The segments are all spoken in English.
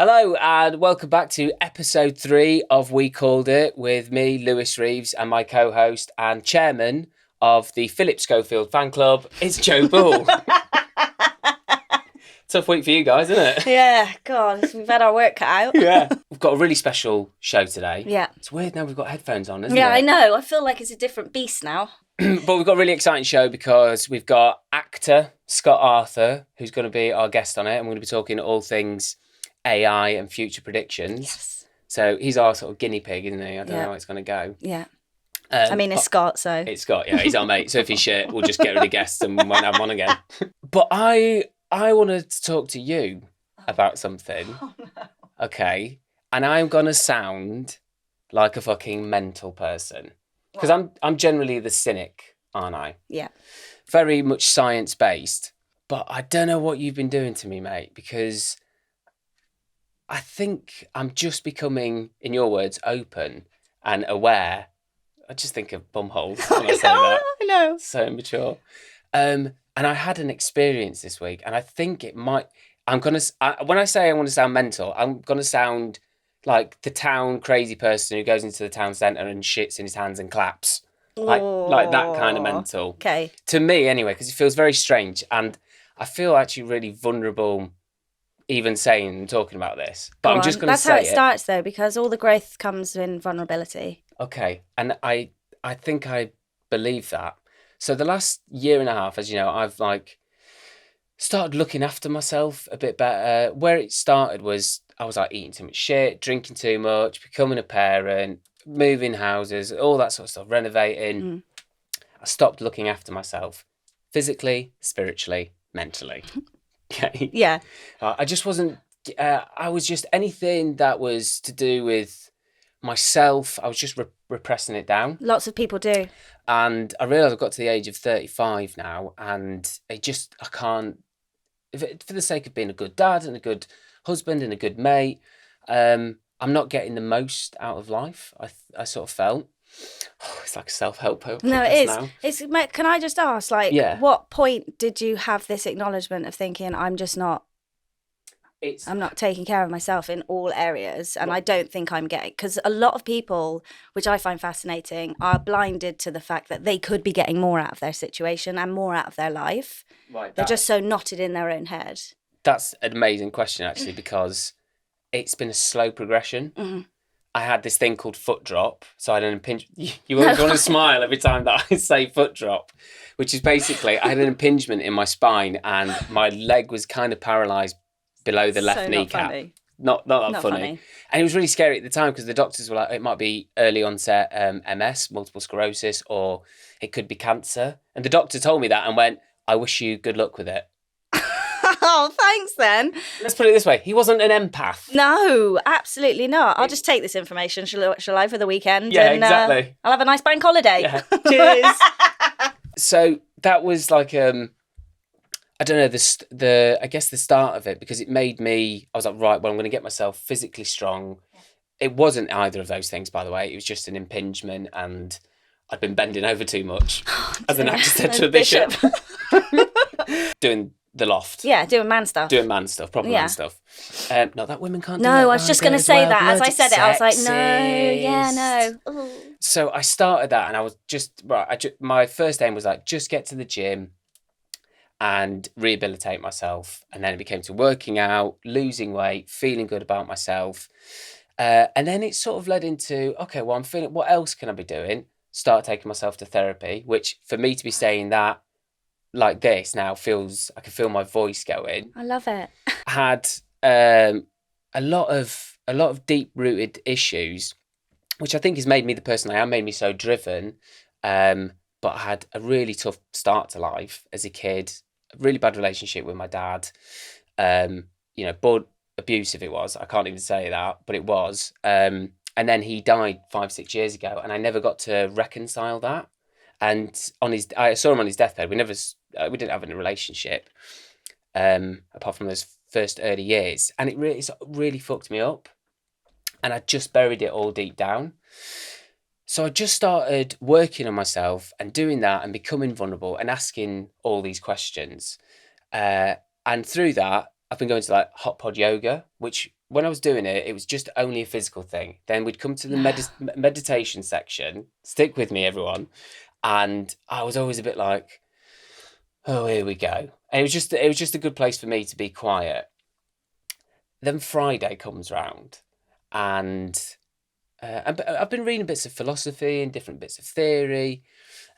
Hello and welcome back to episode 3 of We Called It with me, Lewis Reeves, and my co-host and chairman of the Philip Schofield fan club, it's Joe Bull. Tough week for you guys, isn't it? Yeah, God, we've had our work cut out. Yeah. We've got a really special show today. Yeah. It's weird now we've got headphones on, isn't it? Yeah, I know. I feel like it's a different beast now. But we've got a really exciting show because we've got actor Scott Arthur, who's going to be our guest on it, and we're going to be talking all things AI and future predictions. Yes. So he's our sort of guinea pig, isn't he? I don't know how it's going to go. Yeah. I mean, it's Scott, so... It's Scott, yeah. He's our mate. So if he's shit, we'll just get rid of guests and we won't have him on again. But I wanted to talk to you about something. Oh, no. Okay. And I'm going to sound like a fucking mental person. Because I'm generally the cynic, aren't I? Yeah. Very much science-based. But I don't know what you've been doing to me, mate, because... I think I'm just becoming, in your words, open and aware. I just think of bumholes when I say that. I know. So immature. And I had an experience this week, and I think it might. When I say I want to sound mental, I'm gonna sound like the town crazy person who goes into the town centre and shits in his hands and claps, like that kind of mental. Okay. To me, anyway, because it feels very strange, and I feel actually really vulnerable. Even saying and talking about this, but I'm just going to say it. That's how it starts, though, because all the growth comes in vulnerability. Okay, and I think I believe that. So the last year and a half, as you know, I've started looking after myself a bit better. Where it started was I was eating too much shit, drinking too much, becoming a parent, moving houses, all that sort of stuff, renovating. I stopped looking after myself physically, spiritually, mentally. Okay. Yeah. I just wasn't. I was just anything that was to do with myself. I was just repressing it down. Lots of people do. And I realised I've got to the age of 35 now, and I can't. For the sake of being a good dad and a good husband and a good mate, I'm not getting the most out of life. I sort of felt. Oh, it's like a self-help podcast. No, it is. Now. Can I just ask, what point did you have this acknowledgement of thinking, I'm not taking care of myself in all areas, and I don't think I'm getting... Because a lot of people, which I find fascinating, are blinded to the fact that they could be getting more out of their situation and more out of their life. Right, they're just so knotted in their own head. That's an amazing question, actually, because it's been a slow progression. Mm-hmm. I had this thing called foot drop. So I had an impingement. You always want to smile every time that I say foot drop, which is basically I had an impingement in my spine and my leg was kind of paralysed below the left kneecap. Not funny. And it was really scary at the time because the doctors were like, it might be early onset MS, multiple sclerosis, or it could be cancer. And the doctor told me that and went, I wish you good luck with it. Oh, thanks then. Let's put it this way. He wasn't an empath. No, absolutely not. I'll just take this information, shall I, for the weekend? Yeah, exactly. I'll have a nice bank holiday. Yeah. Cheers. So that was like, I don't know, I guess the start of it, because it made me, I was like, right, well, I'm going to get myself physically strong. Yeah. It wasn't either of those things, by the way. It was just an impingement and I'd been bending over too much, as an actor said to a bishop. Doing the loft. Yeah, doing man stuff. Proper man stuff. No, that women can't do that. No, I was just going to say that. As I said it, I was like, no. Ooh. So I started that and I was just, my first aim was just get to the gym and rehabilitate myself. And then it became to working out, losing weight, feeling good about myself. And then it sort of led into, okay, well, I'm feeling, what else can I be doing? Start taking myself to therapy, which for me to be saying that like this now feels, I can feel my voice going. I love it. Had a lot of deep rooted issues, which I think has made me the person I am, made me so driven. But I had a really tough start to life as a kid, a really bad relationship with my dad. But abusive it was. I can't even say that, but it was. And then he died 5-6 years ago, and I never got to reconcile that. And I saw him on his deathbed. We didn't have a relationship, apart from those first early years, and it really fucked me up. And I just buried it all deep down. So I just started working on myself and doing that and becoming vulnerable and asking all these questions. And through that, I've been going to hot pod yoga, which when I was doing it, it was just only a physical thing. Then we'd come to the meditation section. Stick with me, everyone. And I was always a bit like, oh, here we go. And it was just a good place for me to be quiet. Then Friday comes round, and I've been reading bits of philosophy and different bits of theory.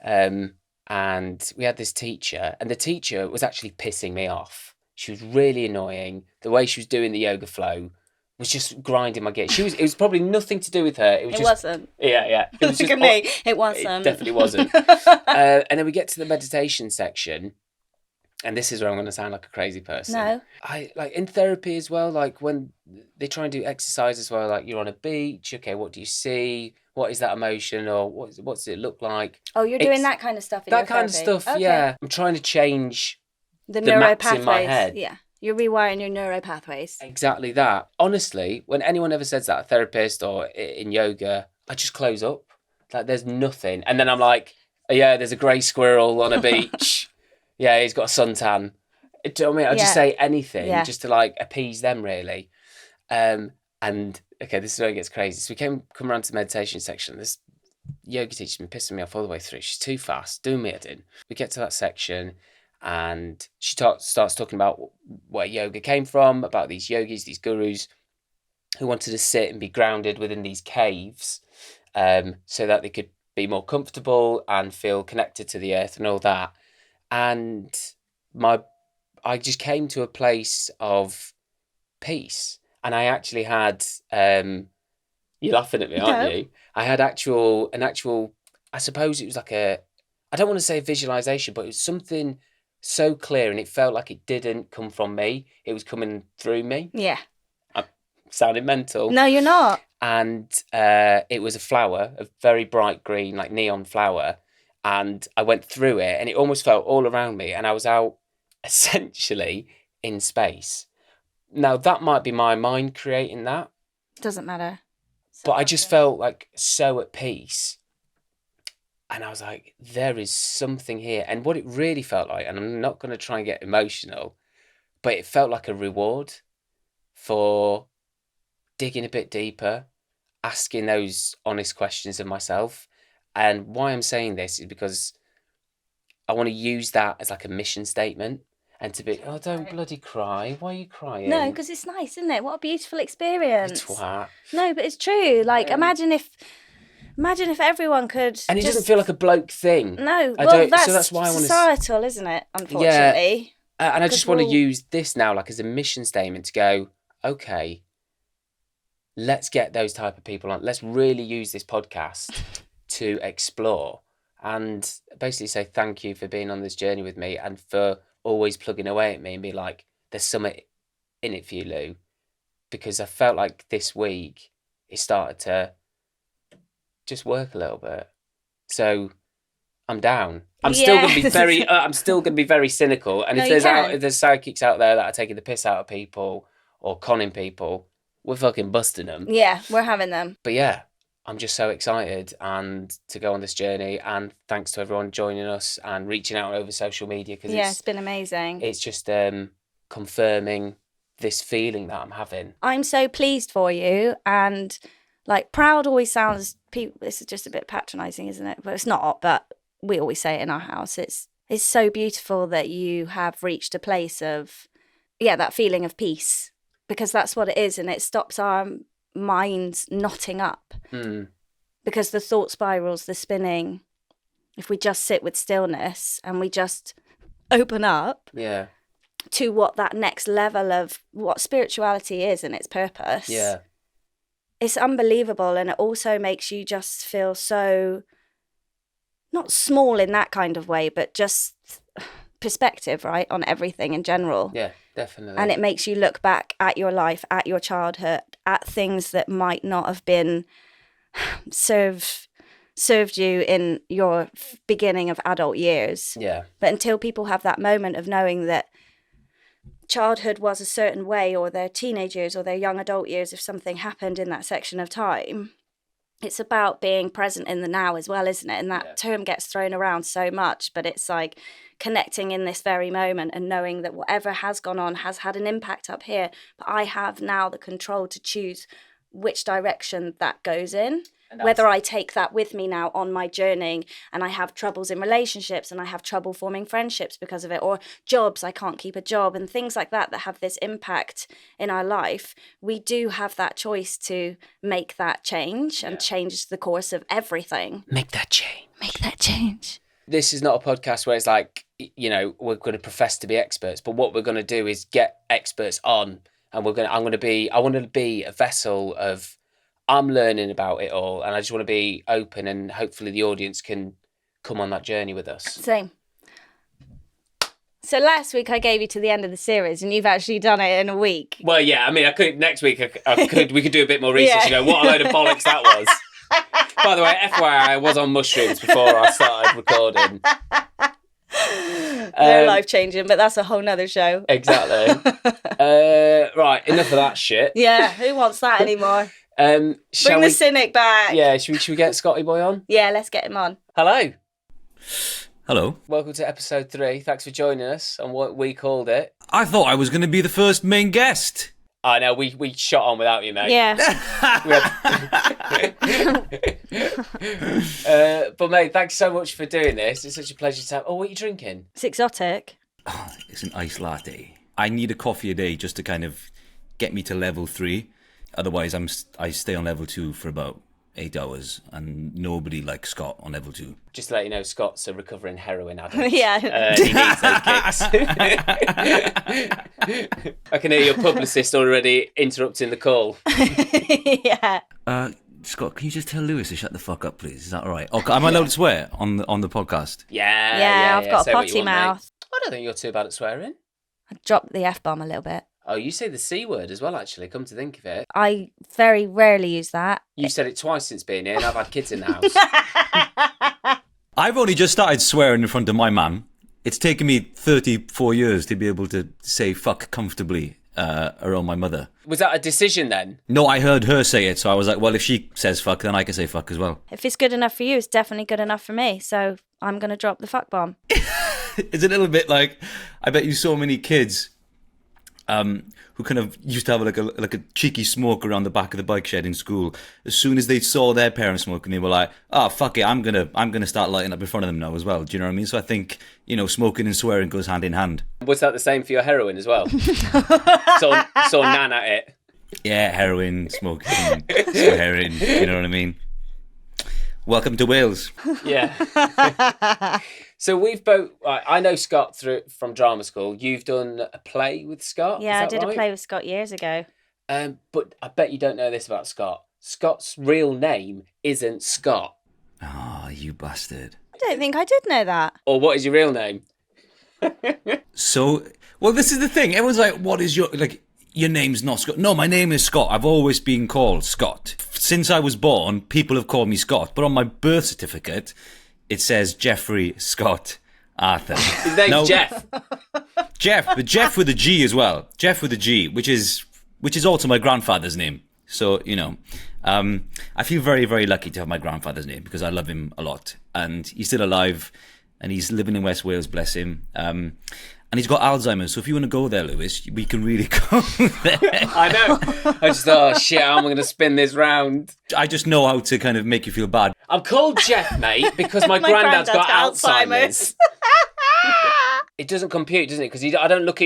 And we had this teacher, and the teacher was actually pissing me off. She was really annoying. The way she was doing the yoga flow was just grinding my gears. It was probably nothing to do with her. It wasn't. Yeah. It was Look at me. It wasn't. It definitely wasn't. And then we get to the meditation section, and this is where I'm going to sound like a crazy person. No. I like in therapy as well. Like when they try and do exercise as well. Like you're on a beach. Okay, what do you see? What is that emotion, or what's it look like? Oh, you're doing that kind of stuff in your That kind of therapy? stuff. Okay. Yeah, I'm trying to change the maps neuropathways in my head. Yeah, you're rewiring your neuropathways. Exactly that. Honestly, when anyone ever says that, a therapist or in yoga, I just close up. Like there's nothing, and then I'm like, oh, yeah, there's a grey squirrel on a beach. Yeah, he's got a suntan. Do you know what I mean? I'll just say anything just to like appease them, really. And okay, this is where it gets crazy. So we come around to the meditation section. This yoga teacher's been pissing me off all the way through. She's too fast, doing me head in. We get to that section, and she starts talking about where yoga came from, about these yogis, these gurus, who wanted to sit and be grounded within these caves, so that they could be more comfortable and feel connected to the earth and all that. And I just came to a place of peace, and I actually had you're laughing at me, aren't you? I had an actual I suppose it was like I don't want to say visualization, but it was something so clear, and it felt like it didn't come from me. It was coming through me. Yeah. I'm sounding mental. No, you're not. And it was a flower, a very bright green, like neon flower. And I went through it, and it almost felt all around me, and I was out essentially in space. Now, that might be my mind creating that. Doesn't matter. But I just felt like so at peace. And I was like, there is something here. And what it really felt like, and I'm not going to try and get emotional, but it felt like a reward for digging a bit deeper, asking those honest questions of myself. And why I'm saying this is because I want to use that as like a mission statement, and to be, oh, don't bloody cry. Why are you crying? No, because it's nice, isn't it? What a beautiful experience. You twat. No, but it's true. Like, imagine if everyone could. And it doesn't feel like a bloke thing. No, well, that's why I want societal, isn't it? Unfortunately. Yeah. And I just want to use this now, like as a mission statement, to go, okay, let's get those type of people on. Let's really use this podcast to explore and basically say thank you for being on this journey with me, and for always plugging away at me and be like, there's something in it for you, Lou. Because I felt like this week it started to just work a little bit. So I'm down. I'm still going to be very I'm still going to be very cynical, and if there's psychics out there that are taking the piss out of people or conning people, we're fucking busting them. Yeah, we're having them. But yeah, I'm just so excited and to go on this journey, and thanks to everyone joining us and reaching out over social media, because it's been amazing. It's just confirming this feeling that I'm having. I'm so pleased for you, and like proud always sounds, this is just a bit patronising, isn't it? But it's not, but we always say it in our house. It's so beautiful that you have reached a place of, that feeling of peace, because that's what it is, and it stops our minds knotting up. Because the thought spirals, the spinning, if we just sit with stillness and we just open up to what that next level of what spirituality is and its purpose, it's unbelievable. And it also makes you just feel so, not small in that kind of way, but just perspective, right, on everything in general. Yeah, definitely. And it makes you look back at your life, at your childhood, at things that might not have been served you in your beginning of adult years. Yeah. But until people have that moment of knowing that childhood was a certain way, or their teenage years or their young adult years, if something happened in that section of time, it's about being present in the now as well, isn't it? And that term gets thrown around so much, but it's like connecting in this very moment and knowing that whatever has gone on has had an impact up here, but I have now the control to choose which direction that goes in. Whether I take that with me now on my journey, and I have troubles in relationships and I have trouble forming friendships because of it, or jobs, I can't keep a job, and things like that have this impact in our life, we do have that choice to make that change and change the course of everything. Make that change. Make that change. This is not a podcast where it's like, we're going to profess to be experts, but what we're going to do is get experts on, and I want to be a vessel of, I'm learning about it all, and I just want to be open, and hopefully the audience can come on that journey with us. Same. So last week I gave you to the end of the series, and you've actually done it in a week. Well, yeah, I mean, I could next week. We could do a bit more research. What a load of bollocks that was. By the way, FYI, I was on mushrooms before I started recording. They're life-changing, but that's a whole nother show. Exactly. Right, enough of that shit. Yeah, who wants that anymore? Bring the cynic back. Yeah, should we get Scotty Boy on? Yeah, let's get him on. Hello. Hello. Welcome to episode 3. Thanks for joining us on what we called it. I thought I was going to be the first main guest. I know, we shot on without you, mate. Yeah. But mate, thanks so much for doing this. It's such a pleasure to have. Oh, what are you drinking? It's exotic. Oh, it's an iced latte. I need a coffee a day just to kind of get me to level 3. Otherwise, I stay on level 2 for about 8 hours, and nobody likes Scott on level 2. Just to let you know, Scott's a recovering heroin addict. Yeah. He needs those kicks. I can hear your publicist already interrupting the call. Yeah. Scott, can you just tell Lewis to shut the fuck up, please? Is that all right? Oh, am I allowed to swear on the podcast? Yeah, I've got say a what you potty want, mouth. mate. I don't think you're too bad at swearing. I dropped the F-bomb a little bit. Oh, you say the C word as well, actually, come to think of it. I very rarely use that. You've said it twice since being here, and I've had kids in the house. I've only just started swearing in front of my man. It's taken me 34 years to be able to say fuck comfortably around my mother. Was that a decision then? No, I heard her say it, so I was like, well, if she says fuck, then I can say fuck as well. If it's good enough for you, it's definitely good enough for me. So I'm going to drop the fuck bomb. It's a little bit like, I bet you so many kids who kind of used to have like a cheeky smoke around the back of the bike shed in school. As soon as they saw their parents smoking, they were like, "Oh fuck it, I'm gonna start lighting up in front of them now as well." Do you know what I mean? So I think smoking and swearing goes hand in hand. Was that the same for your heroin as well? saw Nan at it. Yeah, heroin, smoking, swearing. You know what I mean? Welcome to Wales. Yeah. So we've both. I know Scott from drama school. You've done a play with Scott. Yeah, I did right? a play with Scott years ago. But I bet you don't know this about Scott. Scott's real name isn't Scott. Ah, you bastard. I don't think I did know that. Or what is your real name? So, well, this is the thing. Everyone's like, "What is your name's not Scott?" No, my name is Scott. I've always been called Scott. Since I was born, people have called me Scott. But on my birth certificate, it says Jeffrey Scott Arthur. His name's Jeff. Jeff, but Jeff with a G as well. Jeff with a G, which is also my grandfather's name. So, I feel very, very lucky to have my grandfather's name because I love him a lot. And he's still alive and he's living in West Wales, bless him. And he's got Alzheimer's, so if you want to go there, Lewis, we can really go there. I know. I just thought, oh shit, how am I going to spin this round? I just know how to kind of make you feel bad. I'm called Jeff, mate, because my granddad's got Alzheimer's. It doesn't compute, doesn't it? Because I don't look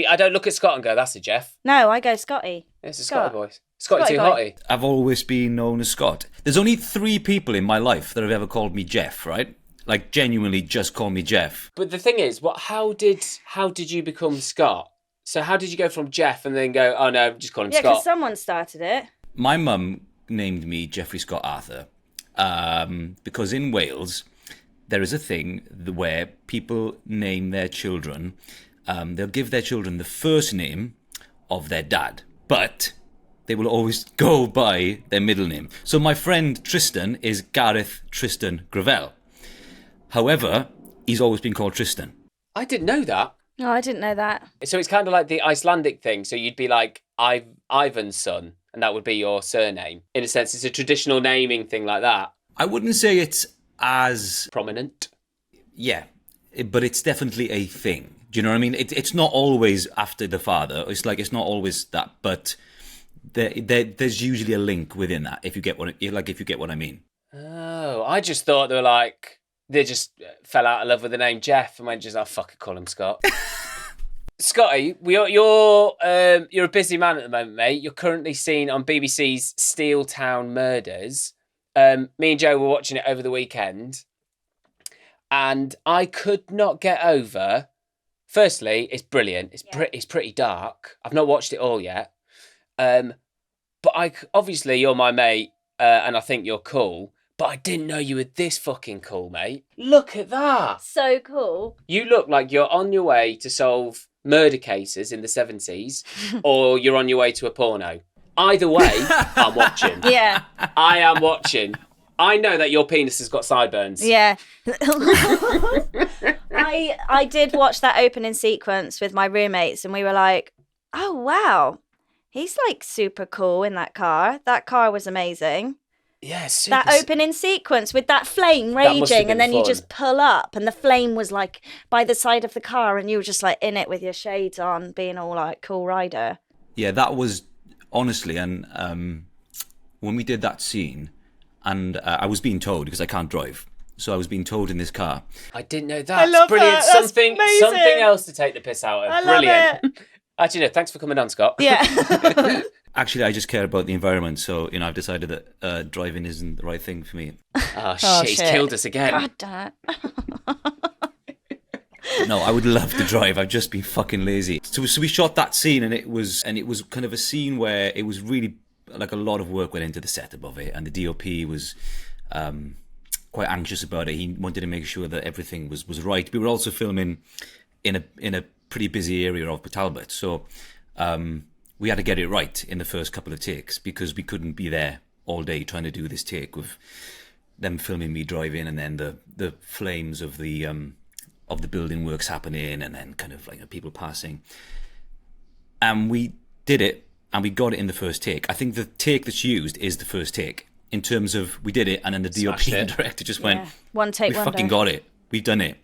at Scott and go, that's a Jeff. No, I go Scotty. It's a Scott. Scotty boy. Scotty too hotty. I've always been known as Scott. There's only 3 people in my life that have ever called me Jeff, right? Like, genuinely just call me Jeff. But the thing is, how did you become Scott? So how did you go from Jeff and then go, oh no, just call him Yeah, Scott? because someone started it. My mum named me Jeffrey Scott Arthur because in Wales there is a thing where people name their children. They'll give their children the first name of their dad, but they will always go by their middle name. So my friend Tristan is Gareth Tristan Gravel. However, he's always been called Tristan. I didn't know that. No, I didn't know that. So it's kind of like the Icelandic thing. So you'd be like Ivan's son, and that would be your surname. In a sense, it's a traditional naming thing like that. I wouldn't say it's as... Prominent. Yeah. but it's definitely a thing. Do you know what I mean? It's not always after the father. It's not always that, but there's usually a link within that. If you get what I mean. Oh, I just thought they just fell out of love with the name Jeff and went just, oh, fuck it, call him Scott. Scotty, you're a busy man at the moment, mate. You're currently seen on BBC's Steeltown Murders. Me and Joe were watching it over the weekend, and I could not get over. Firstly, it's brilliant. It's pretty dark. I've not watched it all yet, but obviously you're my mate, and I think you're cool. But I didn't know you were this fucking cool, mate. Look at that. So cool. You look like you're on your way to solve murder cases in the 70s, or you're on your way to a porno. Either way, I'm watching. Yeah. I am watching. I know that your penis has got sideburns. Yeah. I did watch that opening sequence with my roommates, and we were like, oh, wow. He's like super cool in that car. That car was amazing. Yeah, that opening sequence with that flame raging, and then you just pull up and the flame was like by the side of the car and you were just like in it with your shades on, being all like cool rider. Yeah, that was honestly, and when we did that scene, and I was being told, because I can't drive, so I was being told in this car. I didn't know that. I love brilliant. That. That's something else to take the piss out of. I Brilliant. love it. Actually, no, thanks for coming on, Scott. Yeah. Actually, I just care about the environment, so I've decided that driving isn't the right thing for me. Oh, shit, he's killed us again. God damn it. No, I would love to drive. I've just been fucking lazy. So we shot that scene, and it was kind of a scene where it was really like a lot of work went into the setup of it, and the DOP was quite anxious about it. He wanted to make sure that everything was right. We were also filming in a pretty busy area of Talbot, so we had to get it right in the first couple of takes, because we couldn't be there all day trying to do this take with them filming me driving, and then the flames of the building works happening, and then kind of like people passing. And we did it, and we got it in the first take. I think the take that's used is the first take, in terms of we did it, and then the DOP and director just went, one take, we wonder. fucking got it. We've done it.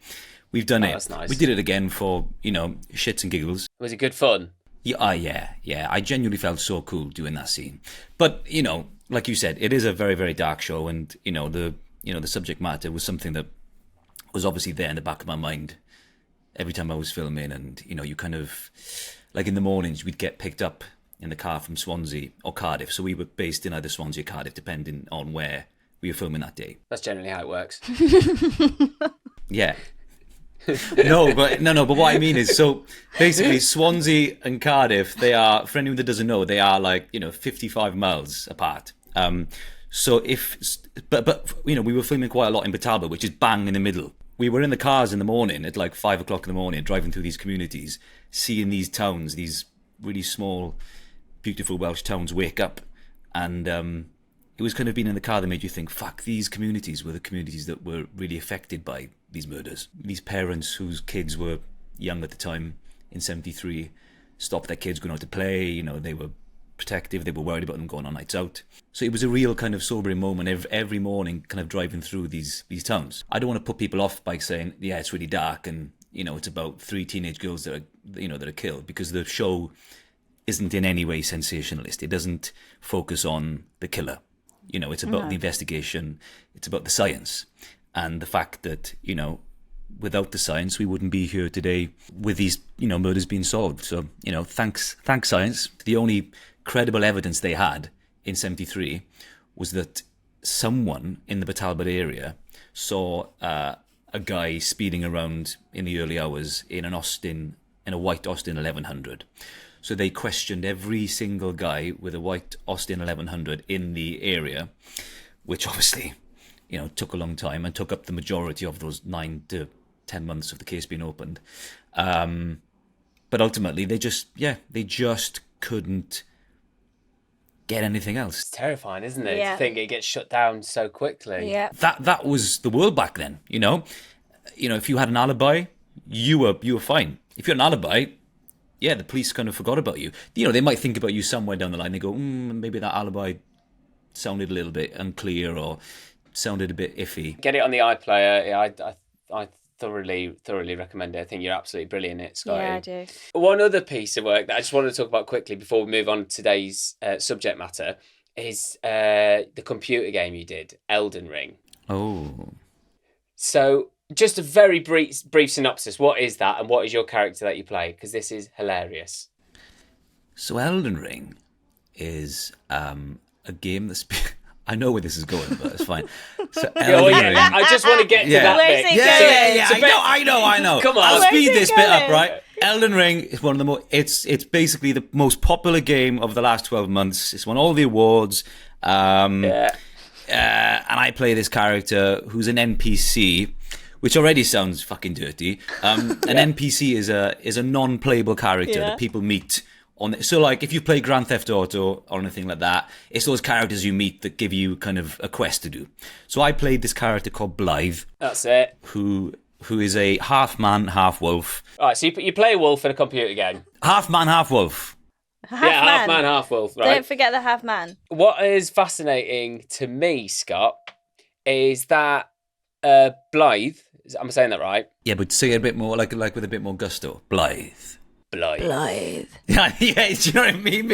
We've done it. That's nice. We did it again for, shits and giggles. Was it good fun? Yeah. I genuinely felt so cool doing that scene. But, like you said, it is a very, very dark show, and, the subject matter was something that was obviously there in the back of my mind every time I was filming. And, you kind of, like in the mornings, we'd get picked up in the car from Swansea or Cardiff. So we were based in either Swansea or Cardiff, depending on where we were filming that day. That's generally how it works. Yeah. No, but what I mean is, so basically Swansea and Cardiff, they are, for anyone that doesn't know, they are like, 55 miles apart. So but we were filming quite a lot in Batalba, which is bang in the middle. We were in the cars in the morning at like 5 o'clock in the morning, driving through these communities, seeing these towns, these really small, beautiful Welsh towns wake up. And it was kind of being in the car that made you think, fuck, these communities were the communities that were really affected by these murders. These parents whose kids were young at the time in 73 stopped their kids going out to play. They were protective. They were worried about them going on nights out. So it was a real kind of sobering moment every morning, kind of driving through these towns. I don't want to put people off by saying, yeah, it's really dark and, it's about 3 teenage girls that are killed, because the show isn't in any way sensationalist. It doesn't focus on the killer. It's about the investigation. It's about the science. And the fact that, without the science, we wouldn't be here today with these, murders being solved. So, thanks science. The only credible evidence they had in 73 was that someone in the Batalbot area saw a guy speeding around in the early hours in a white Austin 1100. So they questioned every single guy with a white Austin 1100 in the area, which obviously, took a long time and took up the majority of those 9 to 10 months of the case being opened. But ultimately, they just couldn't get anything else. It's terrifying, isn't it? Yeah. To think it gets shut down so quickly. Yeah. That was the world back then. If you had an alibi, you were fine. If you had an alibi, yeah, the police kind of forgot about you. They might think about you somewhere down the line. They go, maybe that alibi sounded a little bit unclear or sounded a bit iffy. Get it on the iPlayer. Yeah, I thoroughly recommend it. I think you're absolutely brilliant at it, Scotty. Yeah, I do. One other piece of work that I just want to talk about quickly before we move on to today's subject matter is the computer game you did, Elden Ring. Oh. So, just a very brief synopsis. What is that, and what is your character that you play? Because this is hilarious. So Elden Ring is a game that's... I know where this is going, but it's fine. So Elden Ring... I just want to get to that Where's bit. it going? Yeah. I know. Come on. I'll Where's speed it this bit up, going? right? Elden Ring is one of the most... It's basically the most popular game of the last 12 months. It's won all the awards. And I play this character who's an NPC, which already sounds fucking dirty. An NPC is a non-playable character that people meet on. So, like, if you play Grand Theft Auto or anything like that, it's those characters you meet that give you kind of a quest to do. So I played this character called Blythe. That's it. Who is a half man, half wolf. All right, so you play a wolf in a computer game. Half man, half wolf. Half man, half wolf, right? Don't forget the half man. What is fascinating to me, Scott, is that Blythe, I'm saying that right? Yeah, but say it a bit more, like with a bit more gusto. Blythe. Blythe. Yeah, do you know what I mean?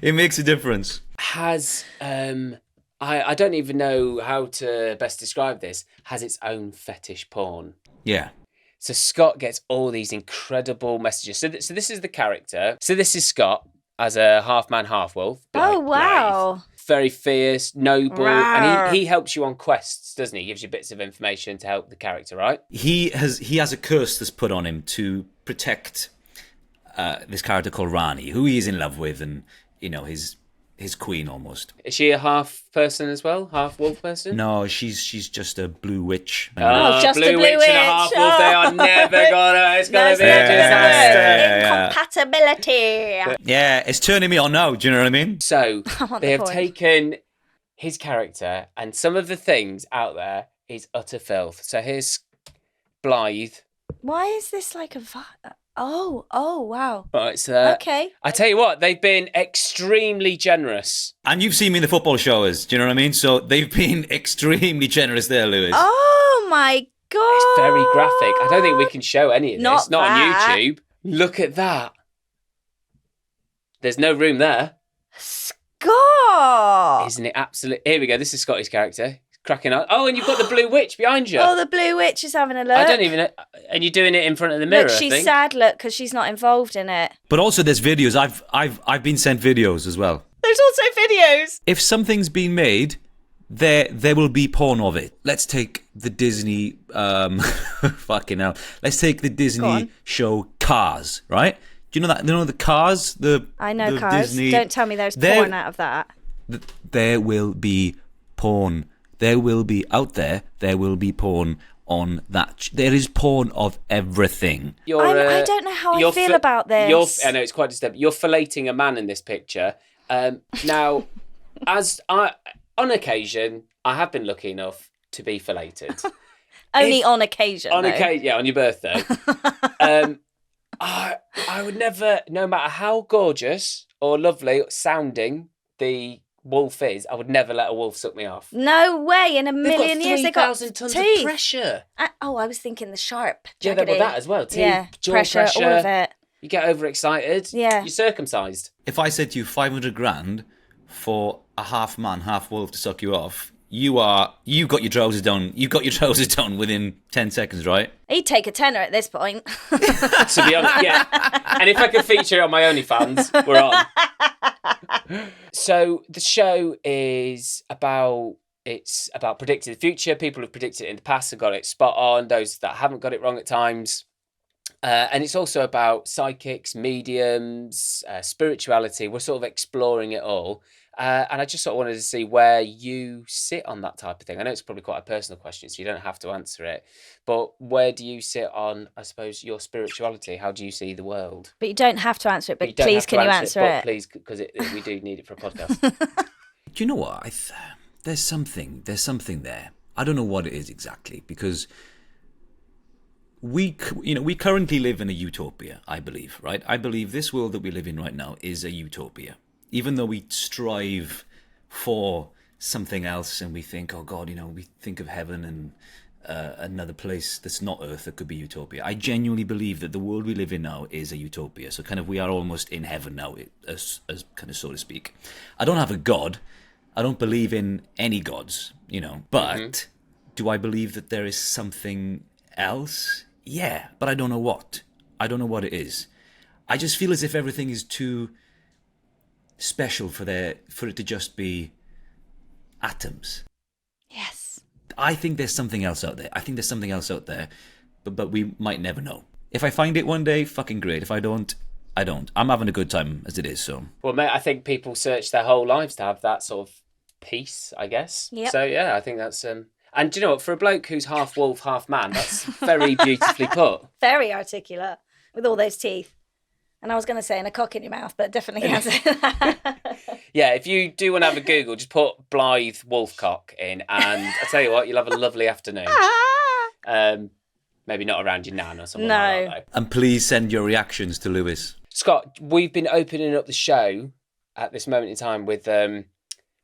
It makes a difference. Has I don't even know how to best describe this. Has its own fetish porn. Yeah. So Scott gets all these incredible messages. So this is the character. So this is Scott as a half man, half wolf. Oh, wow. Very fierce, noble, Rawr. and he helps you on quests, doesn't he? He gives you bits of information to help the character, right? He has a curse that's put on him to protect this character called Rani, who he is in love with, and his queen almost. Is she a half person as well? Half wolf person? No, she's just a blue witch. Just blue a blue witch and a half witch. wolf. They are never gonna. It's gonna be a disaster. Incompatibility. Yeah, it's turning me on now. Do you know what I mean? So want they the have point. taken his character, and some of the things out there is utter filth. So here's Blythe. Why is this like a... Oh, wow. Right, so Okay. I tell you what, they've been extremely generous. And you've seen me in the football showers. Do you know what I mean? So they've been extremely generous there, Lewis. Oh, my God. It's very graphic. I don't think we can show any of this. Not Not that. on YouTube. Look at that. There's no room there. Scott. Isn't it absolute? Here we go. This is Scotty's character. Cracking on. Oh, and you've got the blue witch behind you. Oh, the blue witch is having a look. I don't even know. And you're doing it in front of the mirror, Look, I she's think. sad, look, because she's not involved in it. But also there's videos. I've been sent videos as well. There's also videos. If something's been made, there will be porn of it. Let's take the Disney fucking hell. Let's take the Disney show Cars, right? Do you know that? You know the Cars? I know the Cars. Disney... Don't tell me there's porn out of that. There will be porn. There will be out there. There will be porn on that. There is porn of everything. I don't know how I feel about this. I know it's quite disturbing. You're filleting a man in this picture. Now, on occasion, I have been lucky enough to be filleted. Only on occasion. On though. occasion, yeah, on your birthday. I would never, no matter how gorgeous or lovely sounding the wolf is, I would never let a wolf suck me off. No way. In a They've million got years, they got 3,000 tons teeth. of pressure. I was thinking the sharp. Yeah, they've got jaggedy. that as well. Teeth, Yeah, jaw pressure, all of it. You get overexcited. Yeah. You're circumcised. If I said to you 500 grand for a half man, half wolf to suck you off, you got your trousers down. You got your trousers down within 10 seconds, right? He'd take a tenner at this point. To be honest, yeah. And if I could feature it on my OnlyFans, we're on. So the show is about predicting the future. People who've predicted it in the past have got it spot on. Those that haven't got it wrong at times. And it's also about psychics, mediums, spirituality. We're sort of exploring it all. And I just sort of wanted to see where you sit on that type of thing. I know it's probably quite a personal question, so you don't have to answer it. But where do you sit on, I suppose, your spirituality? How do you see the world? But you don't have to answer it, You but don't please have to can you answer but it? please, because we do need it for a podcast. Do you know what? There's something there. I don't know what it is exactly, because we currently live in a utopia, I believe, right? I believe this world that we live in right now is a utopia. Even though we strive for something else and we think, oh God, we think of heaven another place that's not Earth that could be utopia. I genuinely believe that the world we live in now is a utopia. So kind of we are almost in heaven now, as kind of so to speak. I don't have a god. I don't believe in any gods, But do I believe that there is something else? Yeah, but I don't know what. I don't know what it is. I just feel as if everything is too special for it to just be atoms. Yes. I think there's something else out there. But we might never know. If I find it one day, fucking great. If I don't, I don't. I'm having a good time as it is, so. Well, mate, I think people search their whole lives to have that sort of peace, I guess. Yep. So, yeah, I think that's... And do you know what? For a bloke who's half wolf, half man, that's very beautifully put. Very articulate with all those teeth. And I was going to say, and a cock in your mouth, but definitely has it. Yeah, if you do want to have a Google, just put Blythe Wolfcock in, and I tell you what, you'll have a lovely afternoon. Maybe not around your nan or something like that, though. And please send your reactions to Lewis. Scott, we've been opening up the show at this moment in time with...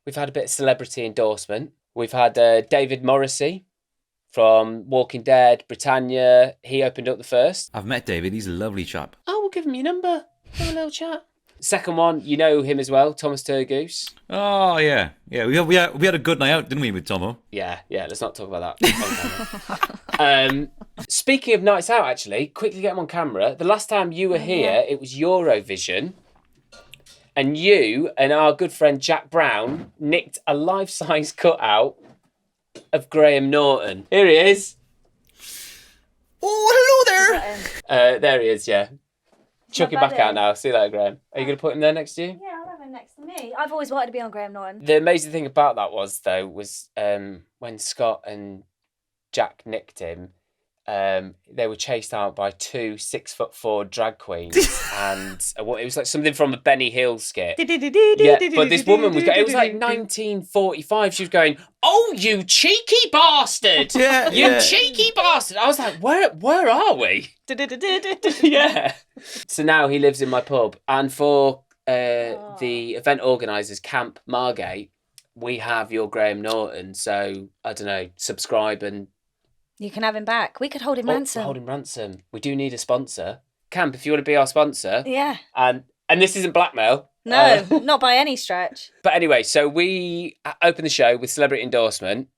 we've had a bit of celebrity endorsement. We've had David Morrissey from Walking Dead, Britannia. He opened up the first. I've met David. He's a lovely chap. Oh, we'll give him your number. Have a little chat. Second one, you know him as well, Thomas Turgoose. Oh, yeah. Yeah, we had a good night out, didn't we, with Tomo? Yeah, let's not talk about that. Speaking of nights out, actually, quickly get him on camera. The last time you were here, it was Eurovision. And you and our good friend Jack Brown nicked a life-size cutout of Graham Norton. Here he is. Oh, hello there. There he is, yeah. Chuck him back out now. See you later, Graham. Are you going to put him there next to you? Yeah, I'll have him next to me. I've always wanted to be on Graham Norton. The amazing thing about that was when Scott and Jack nicked him, they were chased out by 2 6'4" drag queens, and it was like something from a Benny Hill skit. Yeah, but this woman was. It was like 1945. She was going, "Oh, you cheeky bastard! Yeah, you cheeky bastard!" I was like, "Where are we?" Yeah. So now he lives in my pub, and for the event organisers, Camp Margate, we have your Graham Norton. So I don't know, subscribe and. You can have him back. We could hold him ransom. Hold him ransom. We do need a sponsor. Camp, if you want to be our sponsor. Yeah. And this isn't blackmail. No, not by any stretch. But anyway, so we open the show with celebrity endorsement.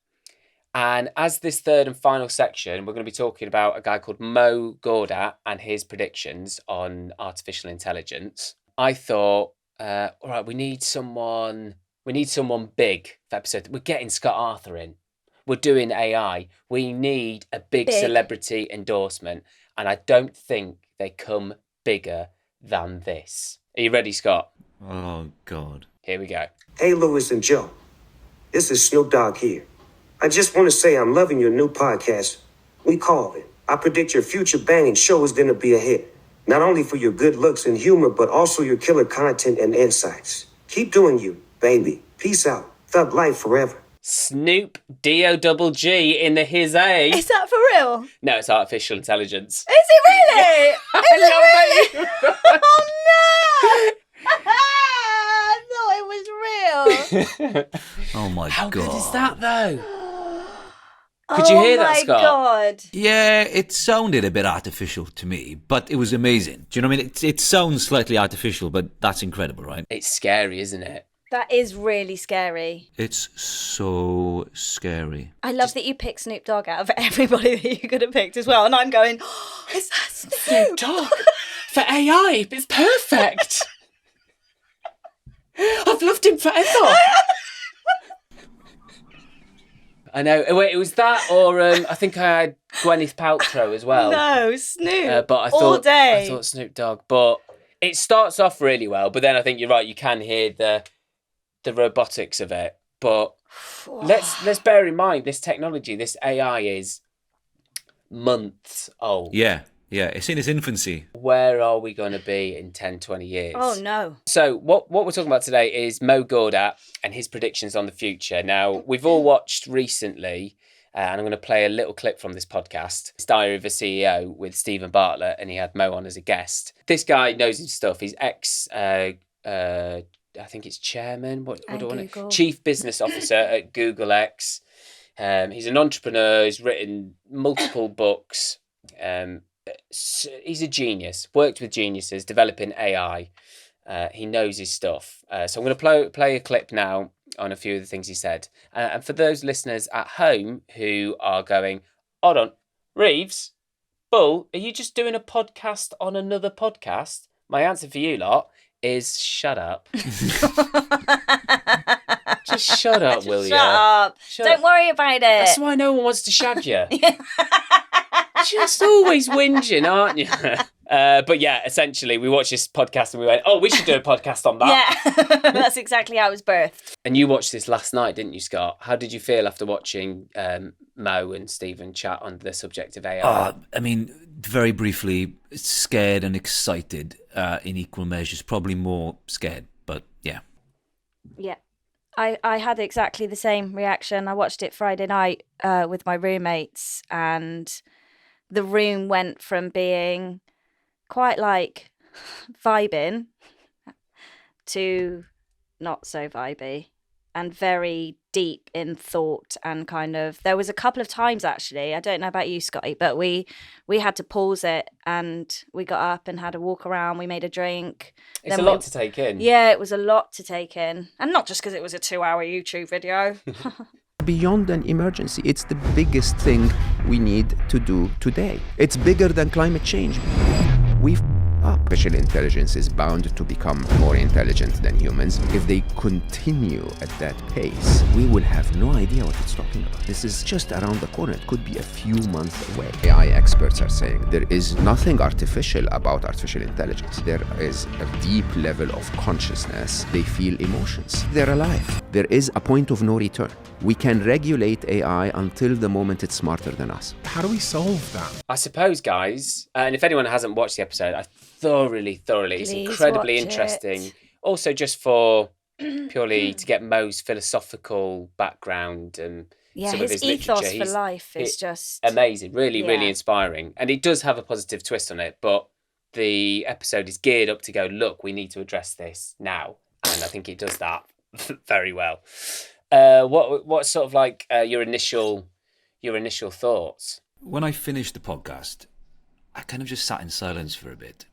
And as this third and final section, we're going to be talking about a guy called Mo Gawdat and his predictions on artificial intelligence. I thought, all right, we need someone big for episode. We're getting Scott Arthur in. We're doing AI. We need a big celebrity endorsement. And I don't think they come bigger than this. Are you ready, Scott? Oh, God. Here we go. Hey, Lewis and Joe. This is Snoop Dogg here. I just want to say I'm loving your new podcast. We call it. I predict your future banging show is going to be a hit. Not only for your good looks and humor, but also your killer content and insights. Keep doing you, baby. Peace out. Thug life forever. Snoop D-O-double-G in the his A. Is that for real? No, it's artificial intelligence. Is it really? Is it really? Oh no! I thought it was real. Oh my God. How good is that though? Could you hear that, Scott? Oh my God. Yeah, it sounded a bit artificial to me, but it was amazing. Do you know what I mean? It sounds slightly artificial, but that's incredible, right? It's scary, isn't it? That is really scary. It's so scary. I love that you picked Snoop Dogg out of everybody that you could have picked as well. And I'm going, oh, is that Snoop Dogg for AI? It's perfect. I've loved him forever. I know. Wait, it was that, or I think I had Gwyneth Paltrow as well. No, Snoop. But I thought Snoop Dogg. But it starts off really well. But then I think you're right. You can hear the robotics of it. But let's bear in mind this technology, this AI is months old. Yeah, it's in its infancy. Where are we going to be in 10, 20 years? Oh, no. So what we're talking about today is Mo Gawdat and his predictions on the future. Now, we've all watched recently, and I'm going to play a little clip from this podcast, it's Diary of a CEO with Stephen Bartlett, and he had Mo on as a guest. This guy knows his stuff. He's I think it's chairman, what do I want? Chief Business Officer at Google X. He's an entrepreneur. He's written multiple books. He's a genius. Worked with geniuses, developing AI. He knows his stuff. So I'm going to play a clip now on a few of the things he said. And for those listeners at home who are going, hold on, Reeves, Bull, are you just doing a podcast on another podcast? My answer for you lot is shut up. Just shut up, will you? Shut up. Don't worry about it. That's why no one wants to shag you. Just always whinging, aren't you? But yeah, essentially, we watched this podcast and we went, oh, we should do a podcast on that. Yeah, that's exactly how it was birthed. And you watched this last night, didn't you, Scott? How did you feel after watching Mo and Stephen chat on the subject of AI? I mean, very briefly, scared and excited in equal measures. Probably more scared, but yeah. Yeah. I had exactly the same reaction. I watched it Friday night with my roommates, and the room went from being quite like vibing to not so vibey and very deep in thought, and kind of there was a couple of times, actually, I don't know about you, Scotty, but we had to pause it and we got up and had a walk around. We made a drink. It's a lot to take in. Yeah, it was a lot to take in, and not just because it was a 2-hour YouTube video. Beyond an emergency, it's the biggest thing we need to do today. It's bigger than climate change. We've artificial intelligence is bound to become more intelligent than humans. If they continue at that pace, we will have no idea what it's talking about. This is just around the corner. It could be a few months away. AI experts are saying there is nothing artificial about artificial intelligence. There is a deep level of consciousness. They feel emotions. They're alive. There is a point of no return. We can regulate AI until the moment it's smarter than us. How do we solve that? I suppose, guys, and if anyone hasn't watched the episode, I thoroughly, it's Please incredibly watch interesting. it. Also, just for purely to get Mo's philosophical background and Yeah, some of his his ethos literature. for life is just amazing, really Yeah. inspiring. And it does have a positive twist on it, but the episode is geared up to go, look, we need to address this now. And I think it does that very well. What sort of like your initial thoughts? When I finished the podcast, I kind of just sat in silence for a bit.